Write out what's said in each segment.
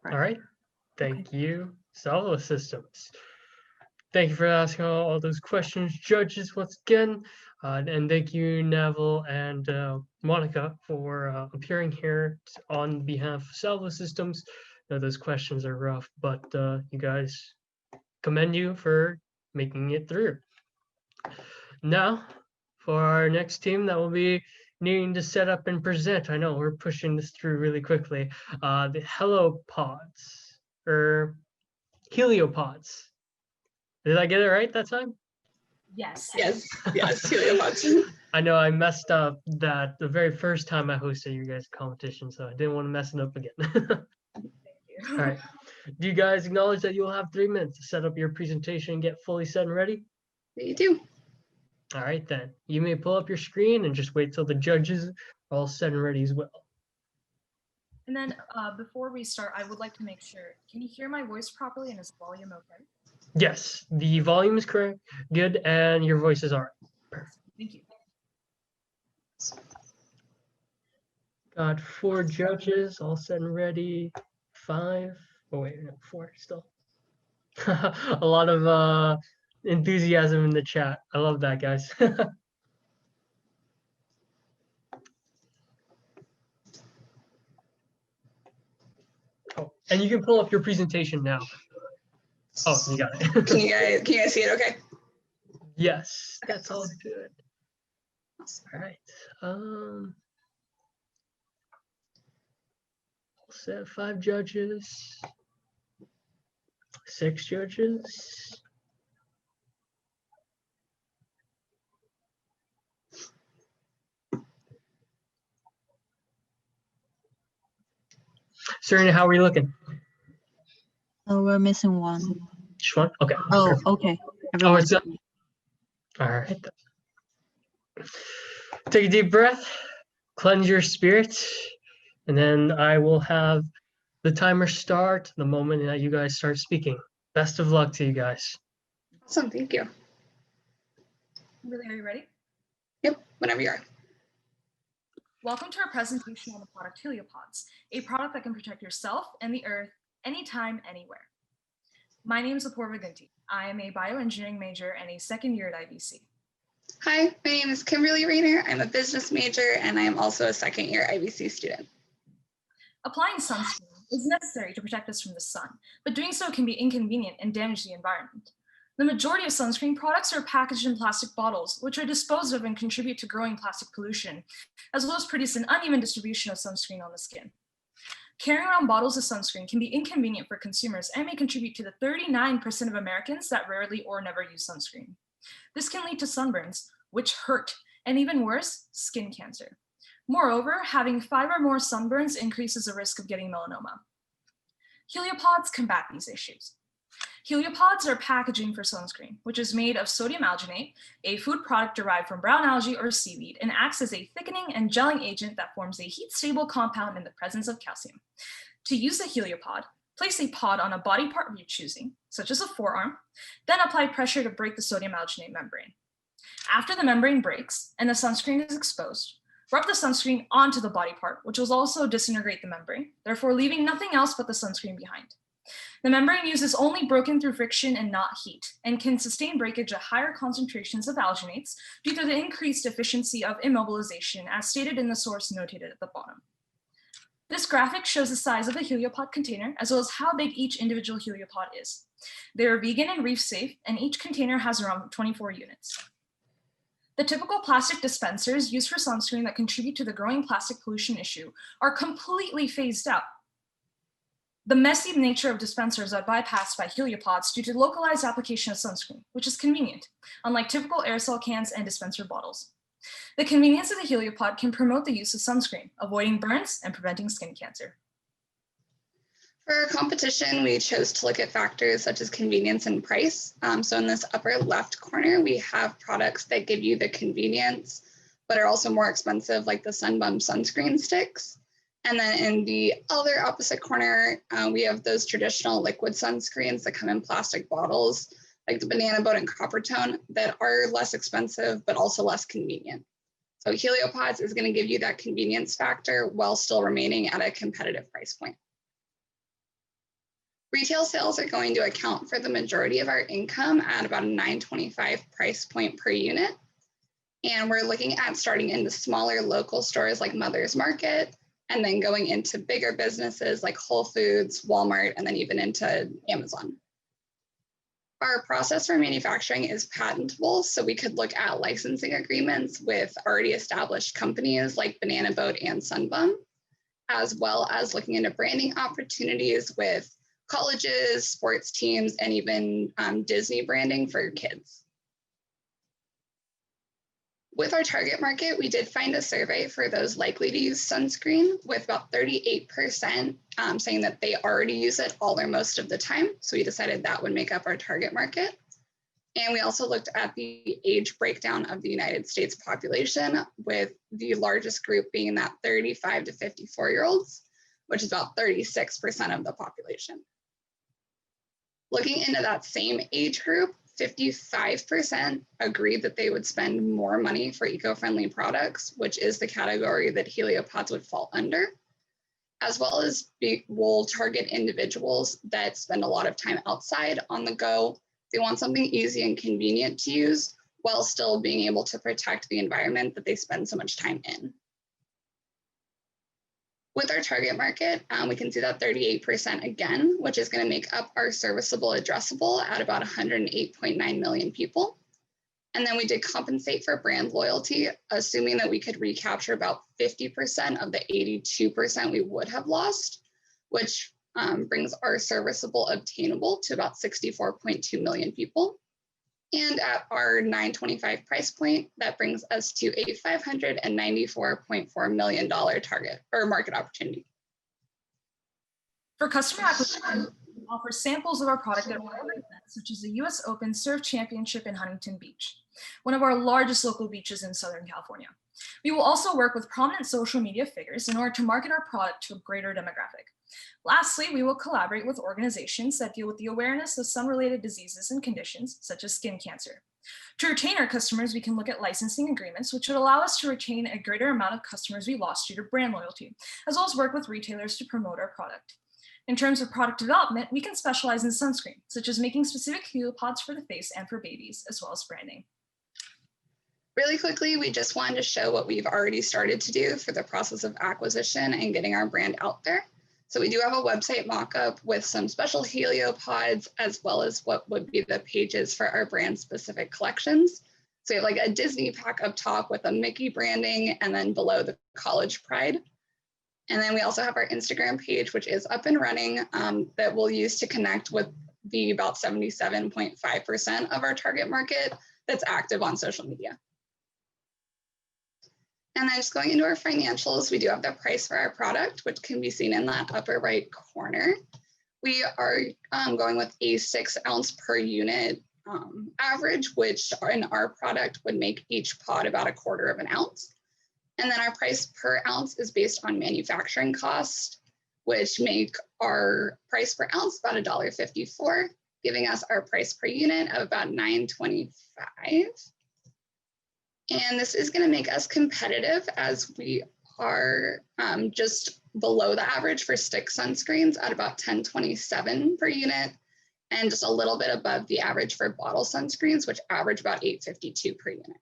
All right. Thank you, Salvo Systems. Thank you for asking all those questions, judges, once again. And thank you, Neville and Monica, for appearing here on behalf of Salvo Systems. I know those questions are rough, but you guys, commend you for making it through. Now, for our next team that will be needing to set up and present. I know we're pushing this through really quickly. The Heliopods, or Heliopods. Did I get it right that time? Yes. Heliopods. I know I messed up that the very first time I hosted you guys' competition, so I didn't want to mess it up again. Thank you. All right. Do you guys acknowledge that you'll have 3 minutes to set up your presentation and get fully set and ready? You do. All right, then. You may pull up your screen and just wait till the judges are all set and ready as well. And then before we start, I would like to make sure, can you hear my voice properly and is the volume okay? Yes, the volume is correct, good, and your voice is all right. Perfect. Thank you. Got 4 judges, all set and ready. 5. Oh wait, no, 4 still. A lot of enthusiasm in the chat. I love that, guys. Oh, and you can pull up your presentation now. Oh, you got it. Can you guys see it okay? Yes, that's all good. All right. Set 5 judges. 6 judges. Serena, how are you looking? Oh, we're missing one. Just one? Okay. Oh, Perfect. okay. Oh, it's up. All right. Take a deep breath, cleanse your spirit, and then I will have the timer start the moment that you guys start speaking. Best of luck to you guys. Awesome, thank you. Really, are you ready? Yep, whenever you are. Welcome to our presentation on the product Heliopods, a product that can protect yourself and the earth anytime, anywhere. My name is Apoorva Gunti. I am a bioengineering major and a second year at IBC. Hi, my name is Kimberly Rayner. I'm a business major and I am also a second year IBC student. Applying sunscreen is necessary to protect us from the sun, but doing so can be inconvenient and damage the environment. The majority of sunscreen products are packaged in plastic bottles, which are disposed of and contribute to growing plastic pollution, as well as produce an uneven distribution of sunscreen on the skin. Carrying around bottles of sunscreen can be inconvenient for consumers and may contribute to the 39% of Americans that rarely or never use sunscreen. This can lead to sunburns, which hurt, and even worse, skin cancer. Moreover, having 5 or more sunburns increases the risk of getting melanoma. Heliopods combat these issues. Heliopods are packaging for sunscreen, which is made of sodium alginate, a food product derived from brown algae or seaweed, and acts as a thickening and gelling agent that forms a heat-stable compound in the presence of calcium. To use a heliopod, place a pod on a body part of your choosing, such as a forearm, then apply pressure to break the sodium alginate membrane. After the membrane breaks and the sunscreen is exposed, rub the sunscreen onto the body part, which will also disintegrate the membrane, therefore leaving nothing else but the sunscreen behind. The membrane uses only broken through friction and not heat, and can sustain breakage at higher concentrations of alginates due to the increased efficiency of immobilization, as stated in the source notated at the bottom. This graphic shows the size of the heliopod container, as well as how big each individual heliopod is. They are vegan and reef safe, and each container has around 24 units. The typical plastic dispensers used for sunscreen that contribute to the growing plastic pollution issue are completely phased out. The messy nature of dispensers are bypassed by heliopods due to localized application of sunscreen, which is convenient, unlike typical aerosol cans and dispenser bottles. The convenience of the heliopod can promote the use of sunscreen, avoiding burns and preventing skin cancer. For our competition, we chose to look at factors such as convenience and price. So in this upper left corner, we have products that give you the convenience, but are also more expensive, like the Sunbum sunscreen sticks. And then in the other opposite corner, we have those traditional liquid sunscreens that come in plastic bottles, like the Banana Boat and Copper Tone, that are less expensive, but also less convenient. So Heliopods is going to give you that convenience factor while still remaining at a competitive price point. Retail sales are going to account for the majority of our income at about a $9.25 price point per unit. And we're looking at starting into smaller local stores like Mother's Market, and then going into bigger businesses like Whole Foods, Walmart, and then even into Amazon. Our process for manufacturing is patentable, so we could look at licensing agreements with already established companies like Banana Boat and Sunbum, as well as looking into branding opportunities with colleges, sports teams, and even Disney branding for kids. With our target market, we did find a survey for those likely to use sunscreen, with about 38% saying that they already use it all or most of the time. So we decided that would make up our target market. And we also looked at the age breakdown of the United States population, with the largest group being that 35 to 54-year-olds, which is about 36% of the population. Looking into that same age group, 55% agreed that they would spend more money for eco-friendly products, which is the category that Heliopods would fall under, as well as will target individuals that spend a lot of time outside on the go. They want something easy and convenient to use while still being able to protect the environment that they spend so much time in. With our target market, we can see that 38% again, which is going to make up our serviceable addressable at about 108.9 million people. And then we did compensate for brand loyalty, assuming that we could recapture about 50% of the 82% we would have lost, which brings our serviceable obtainable to about 64.2 million people. And at our $9.25 price point, that brings us to a $594.4 million target or market opportunity. For customer acquisition, we offer samples of our product at events such as the US Open Surf Championship in Huntington Beach, one of our largest local beaches in Southern California. We will also work with prominent social media figures in order to market our product to a greater demographic. Lastly, we will collaborate with organizations that deal with the awareness of sun-related diseases and conditions, such as skin cancer. To retain our customers, we can look at licensing agreements, which would allow us to retain a greater amount of customers we lost due to brand loyalty, as well as work with retailers to promote our product. In terms of product development, we can specialize in sunscreen, such as making specific heliopods for the face and for babies, as well as branding. Really quickly, we just wanted to show what we've already started to do for the process of acquisition and getting our brand out there. So we do have a website mock-up with some special heliopods, as well as what would be the pages for our brand specific collections. So we have like a Disney pack up top with a Mickey branding, and then below the college pride. And then we also have our Instagram page, which is up and running, that we'll use to connect with the about 77.5% of our target market that's active on social media. And then just going into our financials, we do have the price for our product, which can be seen in that upper right corner. We are going with a 6 ounce per unit average, which in our product would make each pod about 1/4 ounce. And then our price per ounce is based on manufacturing cost, which make our price per ounce about $1.54, giving us our price per unit of about $9.25. And this is going to make us competitive, as we are just below the average for stick sunscreens at about $10.27 per unit, and just a little bit above the average for bottle sunscreens, which average about $8.52 per unit.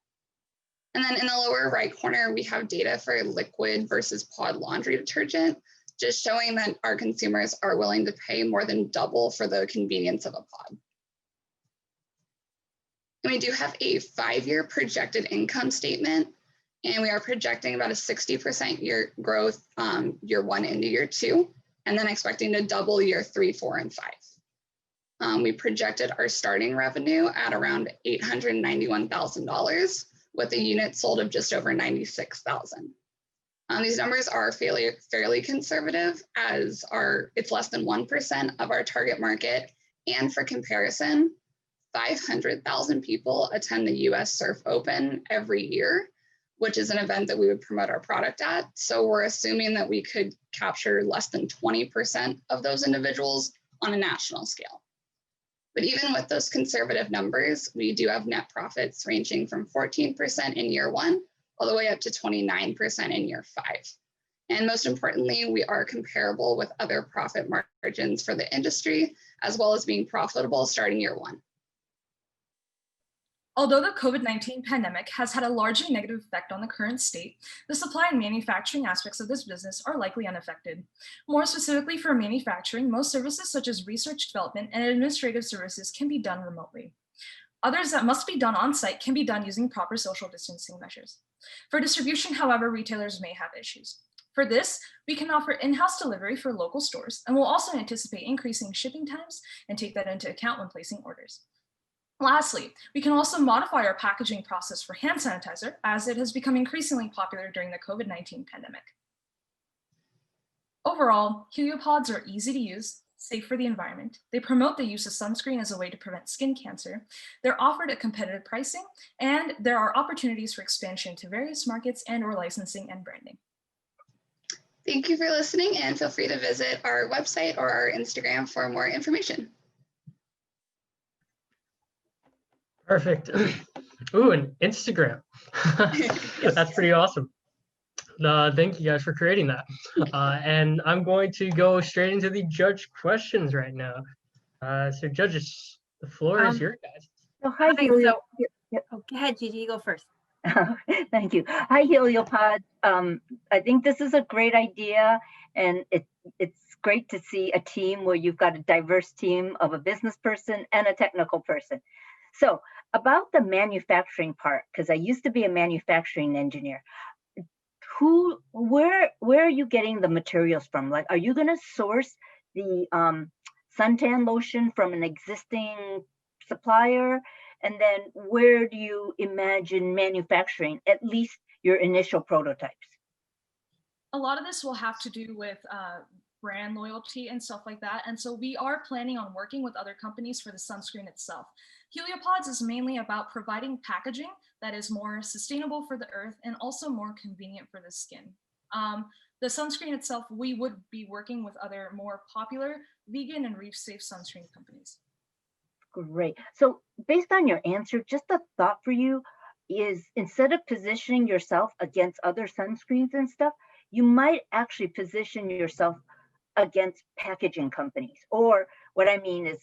And then in the lower right corner, we have data for liquid versus pod laundry detergent, just showing that our consumers are willing to pay more than double for the convenience of a pod. And we do have a 5-year projected income statement, and we are projecting about a 60% year growth year 1 into year 2, and then expecting to double year 3, 4, and 5. We projected our starting revenue at around $891,000, with a unit sold of just over 96,000. These numbers are fairly conservative, as it's less than 1% of our target market. And for comparison, 500,000 people attend the US Surf Open every year, which is an event that we would promote our product at. So we're assuming that we could capture less than 20% of those individuals on a national scale. But even with those conservative numbers, we do have net profits ranging from 14% in year 1 all the way up to 29% in year 5. And most importantly, we are comparable with other profit margins for the industry, as well as being profitable starting year one. Although the COVID-19 pandemic has had a largely negative effect on the current state, the supply and manufacturing aspects of this business are likely unaffected. More specifically for manufacturing, most services such as research development and administrative services can be done remotely. Others that must be done on site can be done using proper social distancing measures. For distribution, however, retailers may have issues. For this, we can offer in-house delivery for local stores, and we'll also anticipate increasing shipping times and take that into account when placing orders. Lastly, we can also modify our packaging process for hand sanitizer, as it has become increasingly popular during the COVID-19 pandemic. Overall, Heliopods are easy to use, safe for the environment. They promote the use of sunscreen as a way to prevent skin cancer. They're offered at competitive pricing, and there are opportunities for expansion to various markets and/or licensing and branding. Thank you for listening, and feel free to visit our website or our Instagram for more information. Perfect. Ooh, an Instagram. That's pretty awesome. Thank you guys for creating that. And I'm going to go straight into the judge questions right now. So judges, the floor is your guys. So hi, Go ahead, Gigi, you go first. Thank you. Hi, Heliopod. I think this is a great idea, and it's great to see a team where you've got a diverse team of a business person and a technical person. So about the manufacturing part, because I used to be a manufacturing engineer, where are you getting the materials from? Like, are you going to source the suntan lotion from an existing supplier? And then where do you imagine manufacturing at least your initial prototypes? A lot of this will have to do with brand loyalty and stuff like that. And so we are planning on working with other companies for the sunscreen itself. Heliopods is mainly about providing packaging that is more sustainable for the earth and also more convenient for the skin. The sunscreen itself, we would be working with other more popular vegan and reef-safe sunscreen companies. Great. So based on your answer, just a thought for you is, instead of positioning yourself against other sunscreens and stuff, you might actually position yourself against packaging companies. Or what I mean is,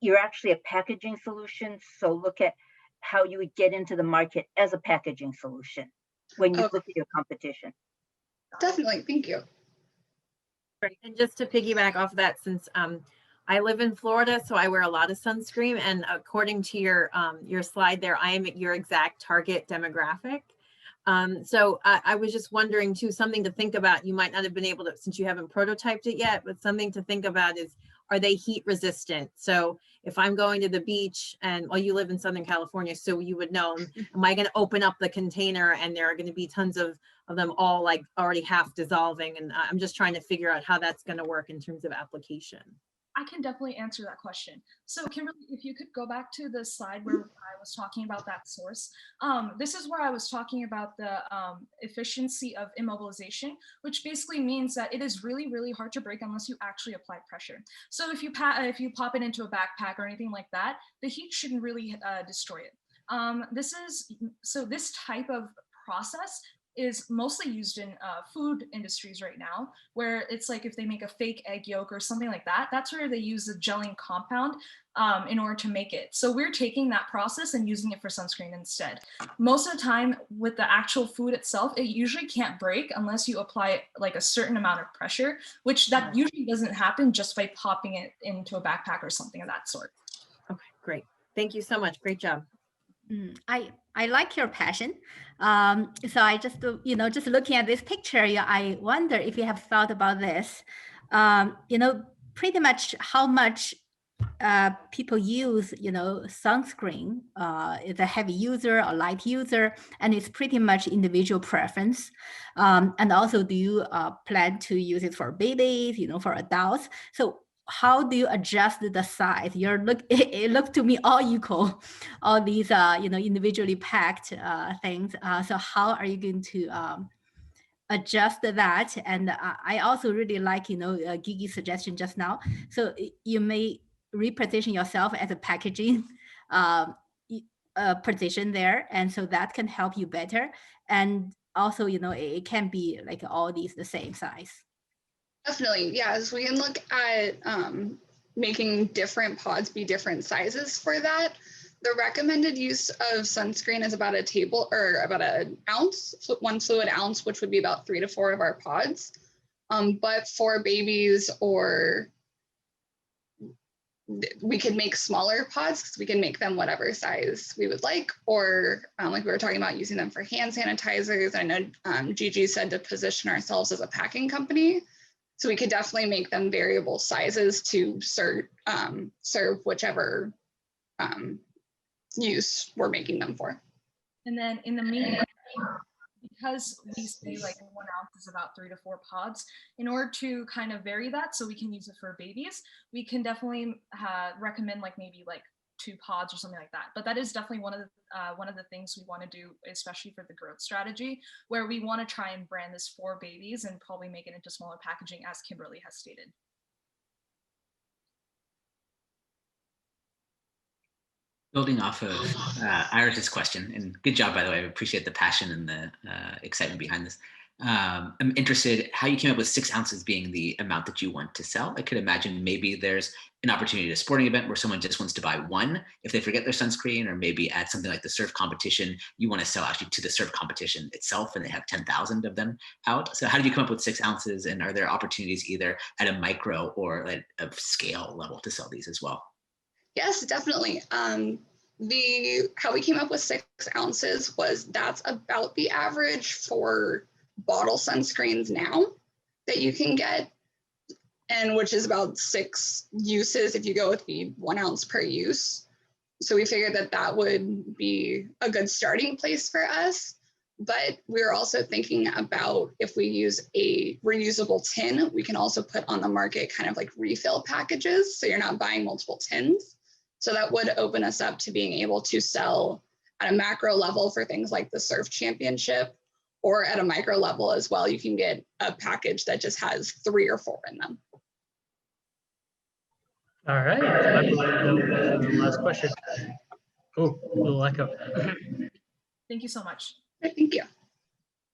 you're actually a packaging solution. So look at how you would get into the market as a packaging solution when you look at your competition. Definitely, thank you. Great. And just to piggyback off of that, since I live in Florida, so I wear a lot of sunscreen, and according to your slide there, I am your exact target demographic. So I was just wondering too, something to think about. You might not have been able to, since you haven't prototyped it yet, but something to think about is, are they heat resistant? So if I'm going to the beach, and well, you live in Southern California, so you would know, am I going to open up the container and there are going to be tons of them all like already half dissolving? And I'm just trying to figure out how that's going to work in terms of application. I can definitely answer that question. So Kimberly, if you could go back to the slide where I was talking about that source. This is where I was talking about the efficiency of immobilization, which basically means that it is really, really hard to break unless you actually apply pressure. So if you pop it into a backpack or anything like that, the heat shouldn't really destroy it. This type of process is mostly used in food industries right now, where it's like if they make a fake egg yolk or something like that, that's where they use the gelling compound in order to make it. So we're taking that process and using it for sunscreen instead. Most of the time with the actual food itself, it usually can't break unless you apply like a certain amount of pressure, which that usually doesn't happen just by popping it into a backpack or something of that sort. Okay, great. Thank you so much. Great job. I like your passion. So I just, just looking at this picture, I wonder if you have thought about this, pretty much how much people use, sunscreen, is a heavy user or light user, and it's pretty much individual preference. And also, do you plan to use it for babies, for adults? So how do you adjust the size? It looks to me all equal, all these, individually packed things. So how are you going to adjust that? And I also really like, Gigi's suggestion just now. So you may reposition yourself as a packaging position there. And so that can help you better. And also, it can be like all these the same size. Definitely, yes. We can look at making different pods be different sizes for that. The recommended use of sunscreen is about about an ounce, 1 fluid ounce, which would be about 3 to 4 of our pods. But for babies, or we could make smaller pods because we can make them whatever size we would like, or like we were talking about, using them for hand sanitizers. I know Gigi said to position ourselves as a packing company. So we could definitely make them variable sizes to serve whichever use we're making them for. And then in the meantime, because we say like 1 ounce is about 3 to 4 pods, in order to kind of vary that so we can use it for babies, we can definitely recommend like maybe like 2 pods or something like that. But that is definitely one of the things we want to do, especially for the growth strategy, where we want to try and brand this for babies and probably make it into smaller packaging, as Kimberly has stated. Building off of Iris's question, and good job, by the way, I appreciate the passion and the excitement behind this. I'm interested how you came up with 6 ounces being the amount that you want to sell. I could imagine maybe there's an opportunity at a sporting event where someone just wants to buy 1 if they forget their sunscreen, or maybe at something like the surf competition, you want to sell actually to the surf competition itself and they have 10,000 of them out. So how did you come up with 6 ounces, and are there opportunities either at a micro or at a scale level to sell these as well? Yes, definitely. How we came up with 6 ounces was that's about the average for bottle sunscreens now that you can get, and which is about 6 uses if you go with the 1 ounce per use. So we figured that that would be a good starting place for us. But we're also thinking about, if we use a reusable tin, we can also put on the market kind of like refill packages, so you're not buying multiple tins. So that would open us up to being able to sell at a macro level for things like the surf championship, or at a micro level as well. You can get a package that just has 3 or 4 in them. All right, I believe that was the last question. Oh, a little echo. Thank you so much. Thank you.